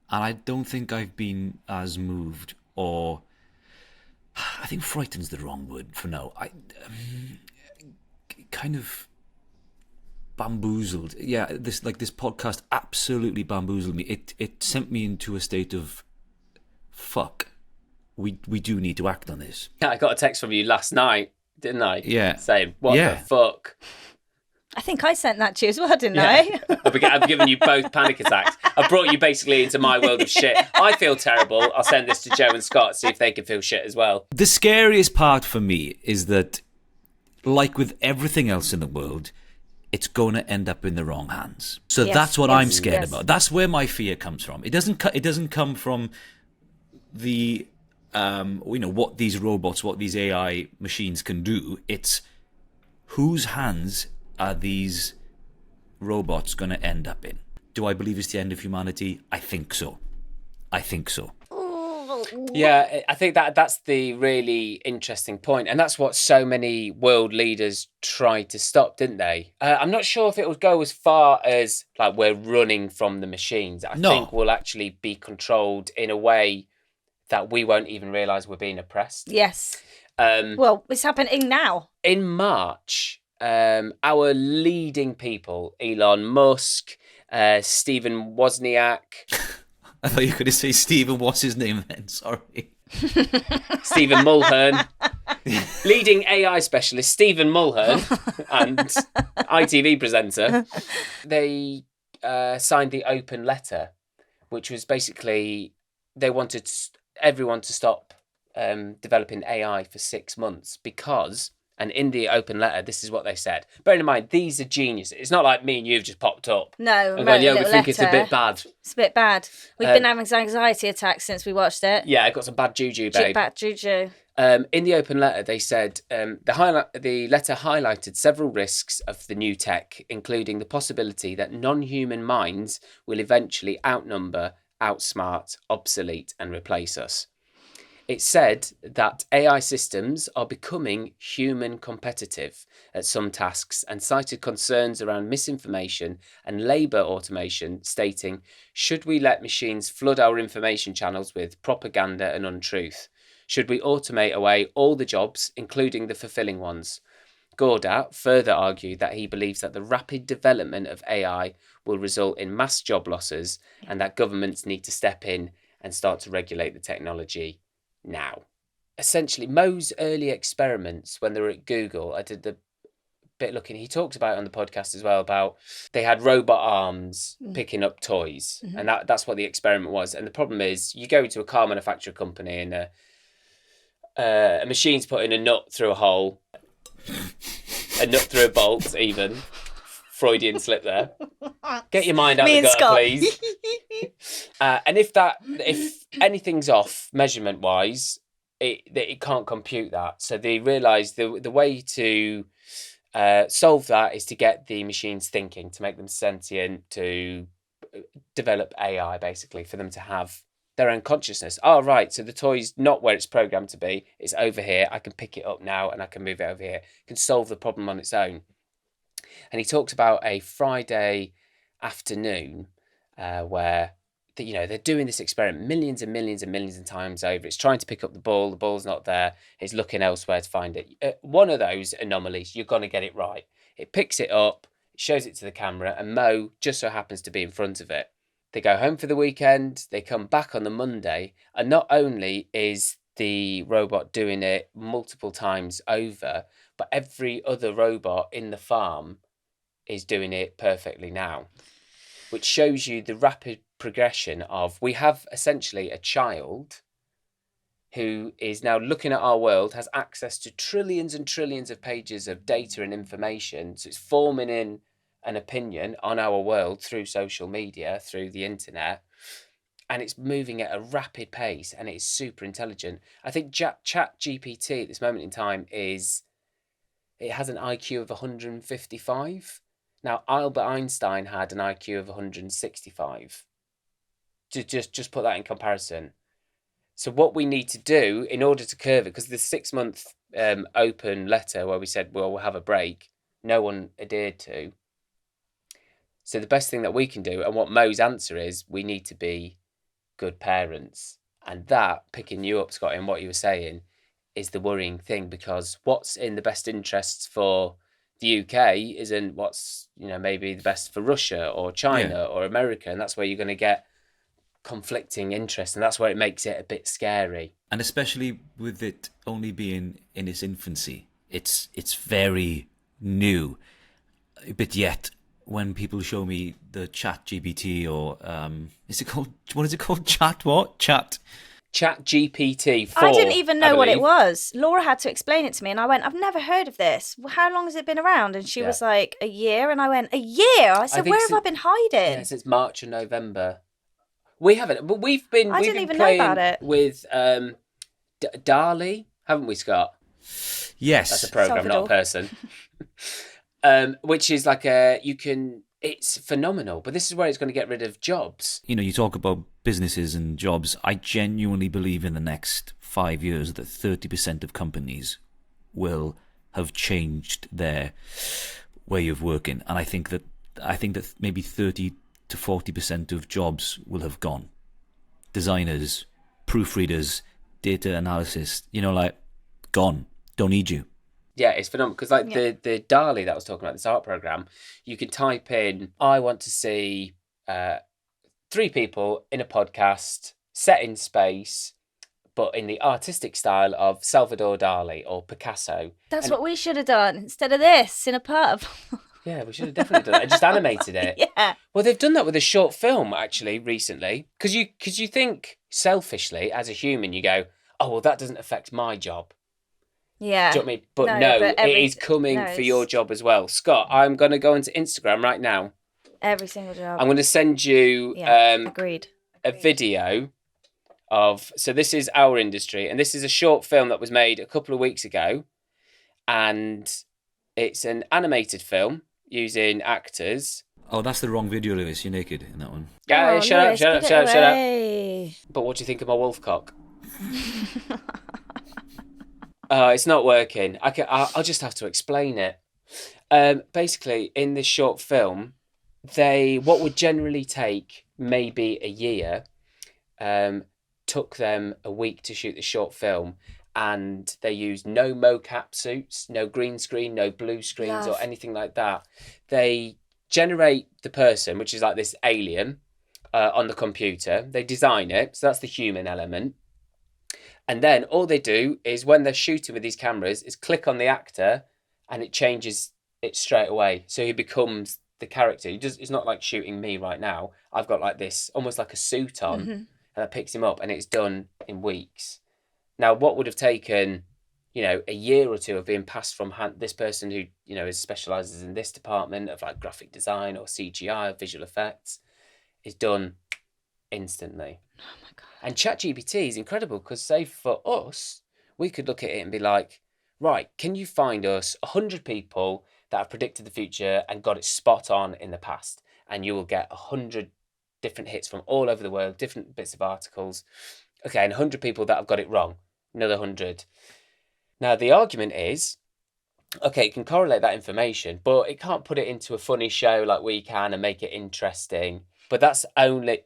And I don't think I've been as moved, or I think frightened's the wrong word for now. I kind of bamboozled. Yeah, this podcast absolutely bamboozled me. It sent me into a state of fuck. We do need to act on this. I got a text from you last night, didn't I? Yeah. Saying, what the fuck? I think I sent that to you as well, didn't Yeah. I? I've given you both panic attacks. I've brought you basically into my world of shit. I feel terrible. I'll send this to Joe and Scott, see if they can feel shit as well. The scariest part for me is that, like with everything else in the world, it's going to end up in the wrong hands. So Yes, that's what yes, I'm scared yes. about. That's where my fear comes from. It doesn't come from the what these robots, what these AI machines can do. It's whose hands are these robots going to end up in? Do I believe it's the end of humanity? I think so. Yeah, I think that's the really interesting point, and that's what so many world leaders tried to stop, didn't they? I'm not sure if it would go as far as like we're running from the machines. I think we'll actually be controlled in a way that we won't even realise we're being oppressed. Yes. Well, it's happening now. In March, our leading people, Elon Musk, Stephen Wozniak, I thought you were going to say Stephen, what's his name then? Sorry. Stephen Mulhern, leading AI specialist Stephen Mulhern and ITV presenter, they signed the open letter, which was basically they wanted everyone to stop developing AI for 6 months because, and in the open letter, this is what they said. Bearing in mind, these are geniuses. It's not like me and you've just popped up. No, And wrote gone, yeah, a we little think it's a letter. bit bad. It's a bit bad. We've been having anxiety attacks since we watched it. Yeah, I got some bad juju, babe. Bad juju. In the open letter, they said the letter highlighted several risks of the new tech, including the possibility that non-human minds will eventually outnumber, outsmart, obsolete, and replace us. It said that AI systems are becoming human competitive at some tasks and cited concerns around misinformation and labour automation, stating, should we let machines flood our information channels with propaganda and untruth? Should we automate away all the jobs, including the fulfilling ones? Gaudat further argued that he believes that the rapid development of AI will result in mass job losses and that governments need to step in and start to regulate the technology now. Essentially, Mo's early experiments when they were at Google, I did the bit looking, he talks about it on the podcast as well, about they had robot arms picking up toys, and that's what the experiment was. And the problem is, you go to a car manufacturer company and a machine's putting a nut through a hole, a nut through a bolt, even. Freudian slip there. Get your mind out the gutter, please. And if anything's off measurement wise, it can't compute that. So they realised the way to solve that is to get the machines thinking, to make them sentient, to develop AI basically, for them to have their own consciousness. Oh, right. So the toy's not where it's programmed to be. It's over here. I can pick it up now and I can move it over here. It can solve the problem on its own. And he talks about a Friday afternoon where they're doing this experiment millions and millions and millions of times over. It's trying to pick up the ball. The ball's not there. It's looking elsewhere to find it. One of those anomalies, you're going to get it right. It picks it up, it shows it to the camera, and Mo just so happens to be in front of it. They go home for the weekend. They come back on the Monday. And not only is the robot doing it multiple times over, but every other robot in the farm is doing it perfectly now, which shows you the rapid progression of, we have essentially a child who is now looking at our world, has access to trillions and trillions of pages of data and information. So it's forming in an opinion on our world through social media, through the internet, and it's moving at a rapid pace and it's super intelligent. I think Chat GPT at this moment in time it has an IQ of 155. Now, Albert Einstein had an IQ of 165. Just put that in comparison. So what we need to do in order to curve it, because the 6-month open letter where we said, well, we'll have a break, no one adhered to. So the best thing that we can do, and what Mo's answer is, we need to be good parents. And that, picking you up, Scott, in what you were saying, is the worrying thing, because what's in the best interests for the UK isn't what's, maybe the best for Russia or China or America. And that's where you're going to get conflicting interests. And that's where it makes it a bit scary. And especially with it only being in its infancy, it's very new. But yet, when people show me the Chat GPT or what is it called? Chat GPT 4. I didn't even know what it was. Laura had to explain it to me and I went, I've never heard of this. How long has it been around? And she was like, a year. And I went, a year? I said, where have I been hiding? Yeah, since March and November. We haven't, but we've been know playing about it. with DALL-E, haven't we, Scott? Yes. That's a program, not a person. Which is like it's phenomenal, but this is where it's going to get rid of jobs. You talk about businesses and jobs. I genuinely believe in the next 5 years that 30% of companies will have changed their way of working. And I think that maybe 30 to 40% of jobs will have gone. Designers, proofreaders, data analysis, gone. Don't need you. Yeah, it's phenomenal because the DALL-E that I was talking about, this art program, you can type in, I want to see 3 people in a podcast set in space, but in the artistic style of Salvador Dali or Picasso. That's what we should have done instead of this in a pub. Yeah, we should have definitely done it. Just animated it. Yeah. Well, they've done that with a short film actually recently, because you think selfishly as a human, you go, oh well, that doesn't affect my job. Yeah. Do you know what I mean? But no, it is coming for your job as well. Scott, I'm going to go into Instagram right now. Every single job. I'm going to send you agreed. A video of, so this is our industry, and this is a short film that was made a couple of weeks ago, and it's an animated film using actors. Oh, that's the wrong video, Lewis. You're naked in that one. Yeah, shut up. But But what do you think of my wolf cock? It's not working. I'll just have to explain it. Basically, in this short film, what would generally take maybe a year, took them a week to shoot the short film, and they used no mocap suits, no green screen, no blue screens or anything like that. They generate the person, which is like this alien, on the computer. They design it, so that's the human element. And then all they do is, when they're shooting with these cameras, is click on the actor and it changes it straight away. So he becomes the character. It's not like shooting me right now. I've got like this, almost like a suit on, and that picks him up, and it's done in weeks. Now, what would have taken, a year or two of being passed from this person who, specialises in this department of like graphic design or CGI or visual effects, is done instantly. Oh my God. And ChatGPT is incredible because, say, for us, we could look at it and be like, right, can you find us 100 people that have predicted the future and got it spot on in the past? And you will get 100 different hits from all over the world, different bits of articles. Okay, and 100 people that have got it wrong, another 100. Now, the argument is, okay, it can correlate that information, but it can't put it into a funny show like we can and make it interesting. But that's only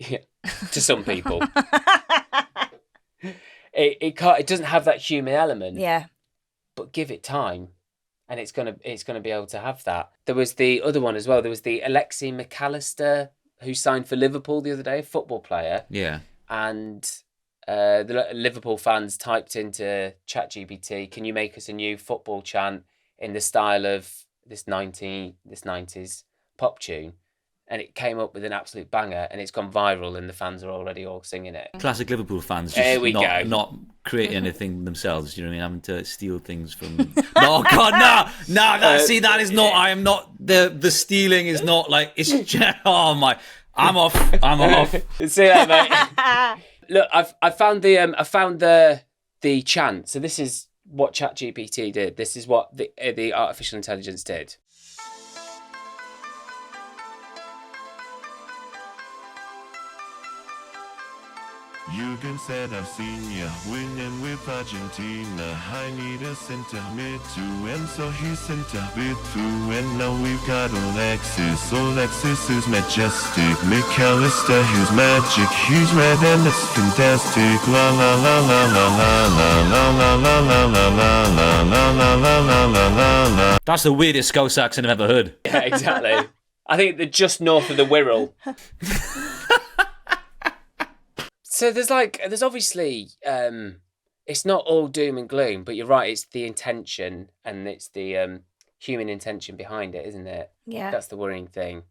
to some people. It can't. It doesn't have that human element. Yeah. But give it time, and it's gonna be able to have that. There was the other one as well. There was the Alexi McAllister who signed for Liverpool the other day, a football player. Yeah. And the Liverpool fans typed into ChatGPT, "Can you make us a new football chant in the style of this 90s pop tune?" And it came up with an absolute banger, and it's gone viral, and the fans are already all singing it. Classic Liverpool fans There we just go. not creating anything themselves, you know what I mean? Having to steal things from... No, God, no, see, that is not... I am not... The stealing is not like... It's just... Oh, my... I'm off. See that, mate? Look, I found the chant. So this is what ChatGPT did. This is what the artificial intelligence did. You can said I've seen ya winning with Argentina. I need a center mid too, and so he's center mid too. And now we've got Alexis. Alexis is majestic. McAllister, he's magic. He's red and it's fantastic. La la la la la la la la la la la la la la la la la la la. That's the weirdest Scouse accent I've ever heard. Yeah, exactly. I think they're just north of the Wirral. So there's obviously, it's not all doom and gloom, but you're right, it's the intention and it's the human intention behind it, isn't it? Yeah. That's the worrying thing.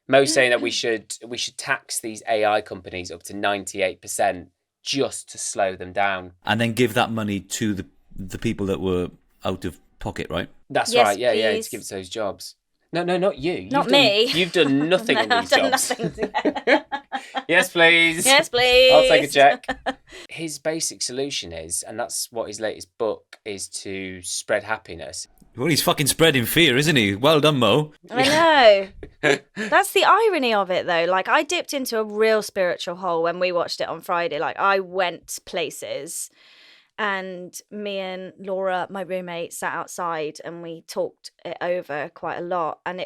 Mo's saying that we should tax these AI companies up to 98% just to slow them down. And then give that money to the people that were out of pocket, right? That's Yes, right, yeah, please. to give it to those jobs. No, not you. Not me. You've done nothing in No, these I've done jobs. nothing. Yes, please. Yes, please. I'll take a check. His basic solution is, and that's what his latest book is, to spread happiness. Well, he's fucking spreading fear, isn't he? Well done, Mo. I know. That's the irony of it, though. Like, I dipped into a real spiritual hole when we watched it on Friday. Like, I went places, and me and Laura, my roommate, sat outside and we talked it over quite a lot. And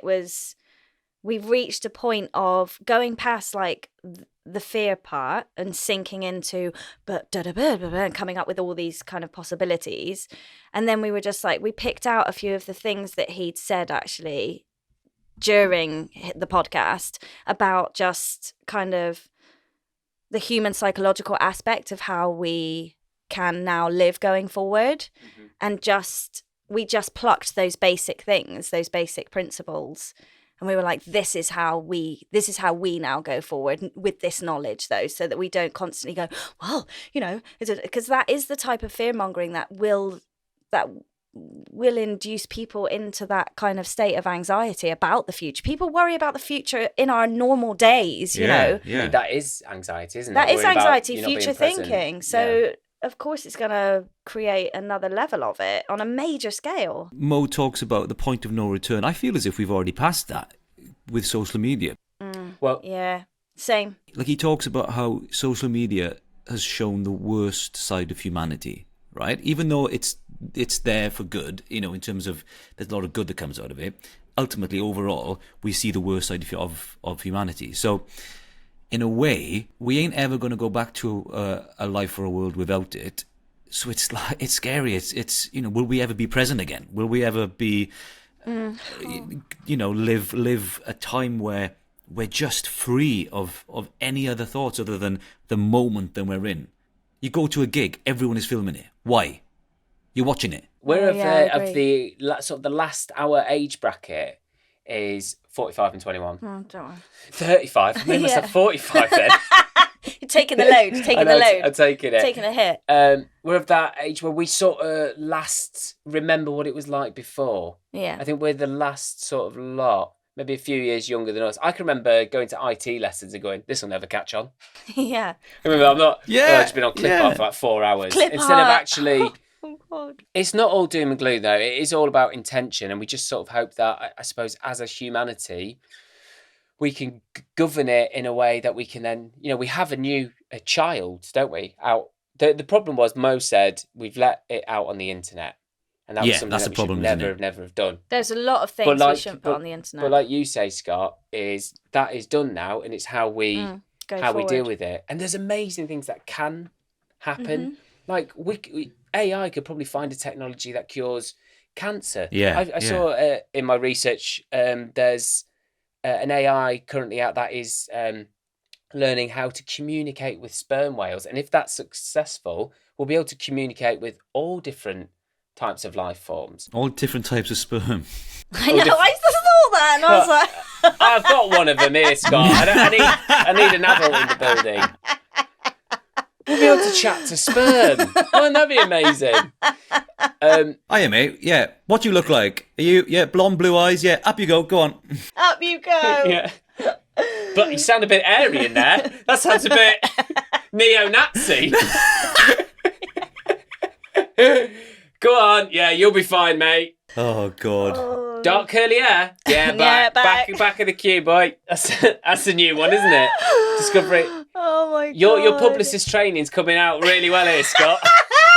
we've reached a point of going past like the fear part and sinking into and coming up with all these kind of possibilities. And then we were just like, we picked out a few of the things that he'd said actually during the podcast about just kind of the human psychological aspect of how we can now live going forward. And we just plucked those basic things, those basic principles. And we were like, this is how we now go forward with this knowledge, though, so that we don't constantly go, well, because that is the type of fear mongering that will induce people into that kind of state of anxiety about the future. People worry about the future in our normal days, you know. Yeah. That is anxiety, isn't it? That is Worrying about anxiety, you not being future present. thinking. So, of course, it's going to create another level of it on a major scale. Mo talks about the point of no return. I feel as if we've already passed that with social media. Well, Yeah, same. Like, he talks about how social media has shown the worst side of humanity, right? Even though it's there for good, in terms of there's a lot of good that comes out of it. Ultimately, overall, we see the worst side of humanity. So, in a way, we ain't ever going to go back to a life or a world without it. So it's scary. It's will we ever be present again? Will we ever be, live a time where we're just free of any other thoughts other than the moment that we're in? You go to a gig, everyone is filming it. Why? You're watching it. We're I of the sort of the last our age bracket is 45 and 21. Oh, don't worry. 35. We must have 45 then. You're taking the load. Taking the load. I'm taking it. Taking a hit. We're of that age where we sort of last remember what it was like before. Yeah. I think we're the last sort of lot, maybe a few years younger than us. I can remember going to IT lessons and going, this will never catch on. Yeah. I remember I've just been on clip Yeah. art for like 4 hours. Clip Instead of art. actually... Oh, God. It's not all doom and gloom, though. It is all about intention. And we just sort of hope that, I suppose, as a humanity, we can govern it in a way that we can then, we have a child, don't we? Out. The problem was Mo said we've let it out on the internet. And that was something that's that the we problem, should isn't it? never have done. There's a lot of things we shouldn't put on the internet. But like you say, Scott, is that is done now, and it's how we we deal with it. And there's amazing things that can happen. Like AI could probably find a technology that cures cancer. Yeah, I saw in my research there's an AI currently out that is learning how to communicate with sperm whales, and if that's successful, we'll be able to communicate with all different types of life forms. All different types of sperm. I know, I just thought that, and I was like... I've got one of them here, Scott. I need an adult in the building. We'll be able to chat to sperm. Wouldn't that be amazing? Hiya, mate. Yeah. What do you look like? Are you, blonde, blue eyes? Yeah, up you go. Go on. Up you go. Yeah. But you sound a bit airy in there. That sounds a bit neo-Nazi. Go on. Yeah, you'll be fine, mate. Oh, God. Dark curly hair. Yeah, back of the queue, boy. That's a new one, isn't it? Discovery. Oh, my God. Your publicist training's coming out really well here, Scott.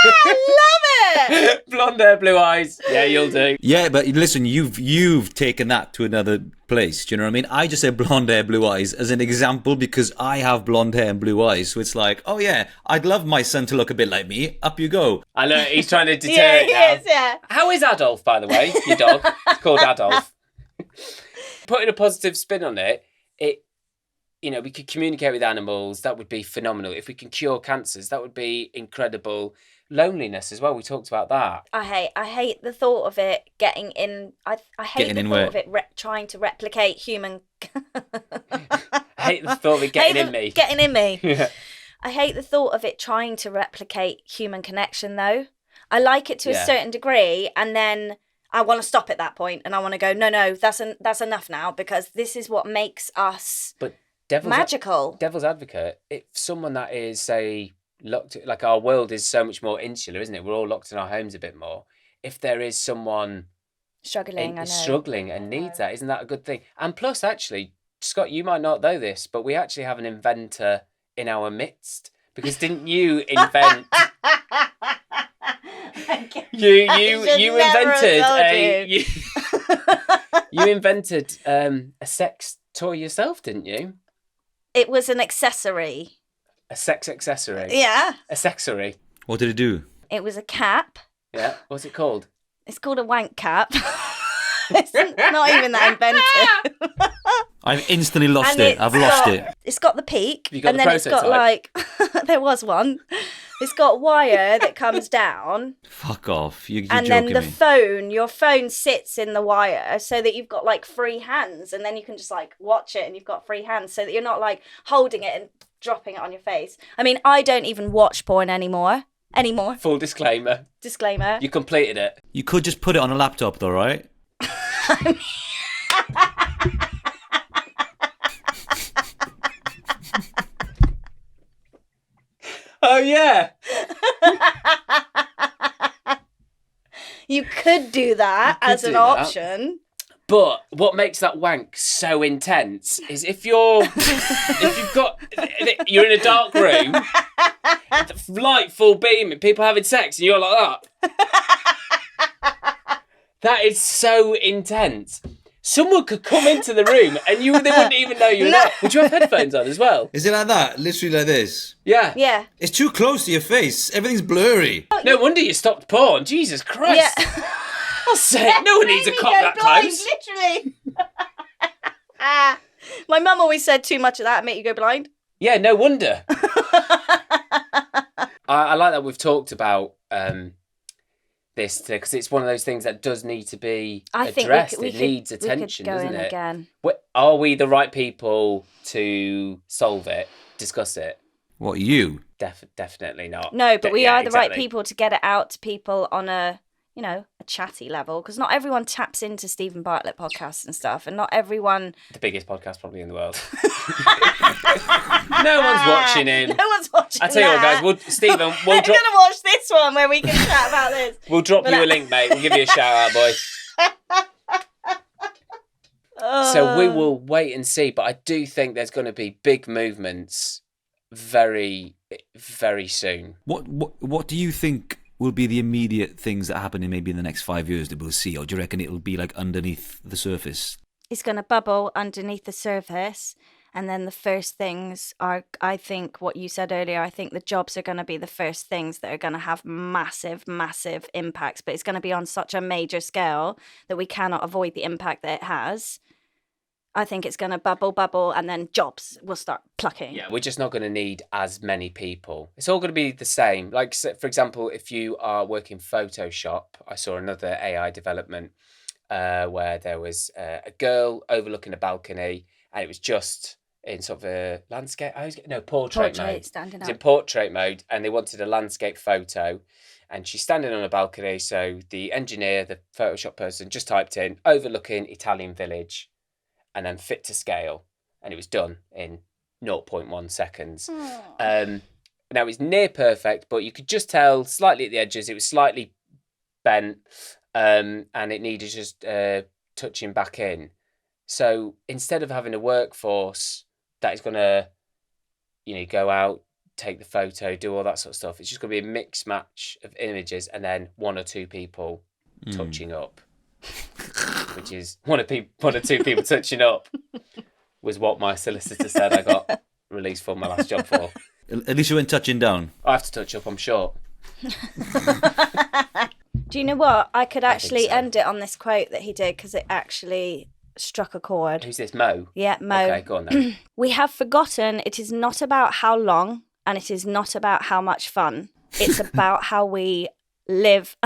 I love it. Blonde hair, blue eyes. Yeah, you'll do. Yeah, but listen, you've taken that to another place. Do you know what I mean? I just said blonde hair, blue eyes as an example because I have blonde hair and blue eyes. So it's like, oh yeah, I'd love my son to look a bit like me. Up you go. I know, he's trying to deter Yeah, it he now. is, yeah. How is Adolf, by the way, your dog? It's called Adolf. Putting a positive spin on it, we could communicate with animals. That would be phenomenal. If we can cure cancers, that would be incredible. Loneliness as well. We talked about that. I hate the thought of it getting in. I hate Getting the in thought where? of it trying to replicate human. I hate the thought of it getting in me. Getting in me. Yeah. I hate the thought of it trying to replicate human connection, though. I like it to a Yeah. certain degree, and then I want to stop at that point, and I want to go, no, that's enough now, because this is what makes us But magical. Devil's advocate, if someone that is, say, locked, like our world is so much more insular, isn't it? We're all locked in our homes a bit more. If there is someone Struggling, I know. struggling and needs that, isn't that a good thing? And plus, actually, Scott, you might not know this, but we actually have an inventor in our midst. Because didn't you invent? you invented you invented a sex toy yourself, didn't you? It was an accessory. A sex accessory. Yeah. A sexory. What did it do? It was a cap. Yeah. What's it called? It's called a wank cap. It's not even that inventive. I've instantly lost And it. I've lost it. It's got the peak, Have you got and the then it's got prototype? there was one. It's got wire that comes down, Fuck off. You're and joking then me. your phone sits in the wire, so that you've got like free hands, and then you can just like watch it, and you've got free hands, so that you're not like holding it and dropping it on your face. I mean, I don't even watch porn anymore. Full disclaimer. Disclaimer. You completed it. You could just put it on a laptop though, right? Oh yeah. You could do that You could as an do that. option. But what makes that wank so intense is if you're if you've got you're in a dark room light full beam and people having sex and you're like that. That is so intense. Someone could come into the room and they wouldn't even know you were there. Would you have headphones on as well? Is it like that? Literally like this? Yeah. Yeah. It's too close to your face. Everything's blurry. No wonder you stopped porn. Jesus Christ. Yeah. I'll say no one needs a cock that close. Literally. My mum always said too much of that make you go blind. Yeah, no wonder. I like that we've talked about this because it's one of those things that does need to be addressed. It needs attention, doesn't it? Again. Are we the right people to solve it, discuss it? What, you? Definitely not. No, but we are the right exactly. people to get it out to people on a chatty level, because not everyone taps into Stephen Bartlett podcasts and stuff, and not everyone... The biggest podcast probably in the world. No one's watching him. No one's watching I tell you what, guys, Stephen, we'll I'm going to watch this one where we can chat about this. We'll drop you a link, mate. We'll give you a shout out, boy. So we will wait and see, but I do think there's going to be big movements very, very soon. What do you think will be the immediate things that happen in maybe the next 5 years that we'll see, or do you reckon it'll be like underneath the surface? It's going to bubble underneath the surface, and then the first things are, I think, what you said earlier, I think the jobs are going to be the first things that are going to have massive, massive impacts, but it's going to be on such a major scale that we cannot avoid the impact that it has. I think it's going to bubble, and then jobs will start plucking. Yeah, we're just not going to need as many people. It's all going to be the same. Like, for example, if you are working Photoshop, I saw another AI development where there was a girl overlooking a balcony, and it was just in sort of a landscape. Portrait mode. Standing It's up. in portrait mode, and they wanted a landscape photo. And she's standing on a balcony, so the engineer, the Photoshop person, just typed in overlooking Italian village, and then fit to scale, and it was done in 0.1 seconds. Now it was near perfect, but you could just tell slightly at the edges it was slightly bent, and it needed just touching back in. So instead of having a workforce that is going to, go out, take the photo, do all that sort of stuff, it's just going to be a mixed match of images and then one or two people touching up. Which is one or two people touching up was what my solicitor said I got released for my last job for. At least you weren't touching down. I have to touch up, I'm short. Do you know what? I could actually so. end it on this quote that he did, because it actually struck a chord. Who's this, Mo? Yeah, Mo. Okay, go on then. We have forgotten it is not about how long, and it is not about how much fun. It's about how we live.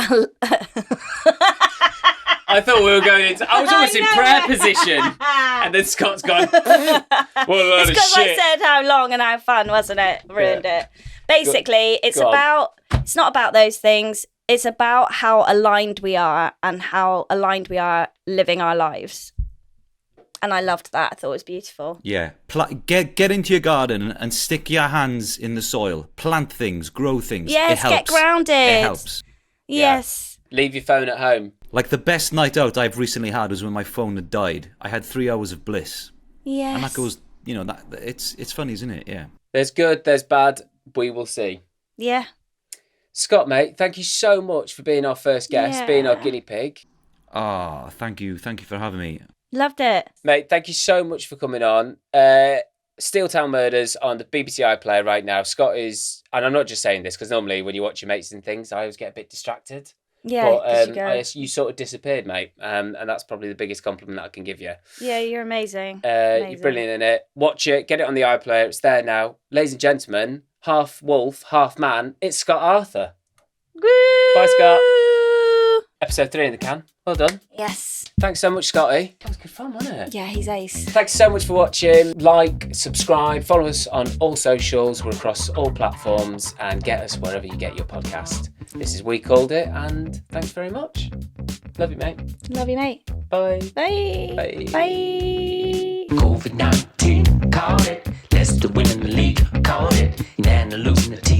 I thought we were going into... I was almost in prayer position. And then Scott's gone... What a load It's of because I shit. said how long and how fun, wasn't it? Ruined it. Basically, it's Go on. about... It's not about those things. It's about how aligned we are and how aligned we are living our lives. And I loved that. I thought it was beautiful. Yeah. Get into your garden and stick your hands in the soil. Plant things, grow things. Yes, it helps. get grounded. It helps. Yes. Leave your phone at home. Like the best night out I've recently had was when my phone had died. I had 3 hours of bliss. Yes. And that goes, it's funny, isn't it? Yeah. There's good, there's bad. We will see. Yeah. Scott, mate, thank you so much for being our first guest, Yeah. being our guinea pig. Ah, thank you. Thank you for having me. Loved it. Mate, thank you so much for coming on. Steeltown Murders on the BBC iPlayer right now. Scott is, and I'm not just saying this because normally when you watch your mates and things, I always get a bit distracted. Yeah, But you sort of disappeared, mate. And that's probably the biggest compliment that I can give you. Yeah, you're amazing. You're brilliant in it. Watch it, get it on the iPlayer. It's there now. Ladies and gentlemen, half wolf, half man, it's Scott Arthur. Woo! Bye, Scott. Episode 3 in the can. Well done. Yes. Thanks so much, Scotty. That was good fun, wasn't it? Yeah, he's ace. Thanks so much for watching. Like, subscribe, follow us on all socials. We're across all platforms, and get us wherever you get your podcast. This is We Called It, and thanks very much. Love you, mate. Love you, mate. Bye. Bye. Bye. Bye. COVID-19, caught it. Leicester winning the league, caught it. Nana losing the team.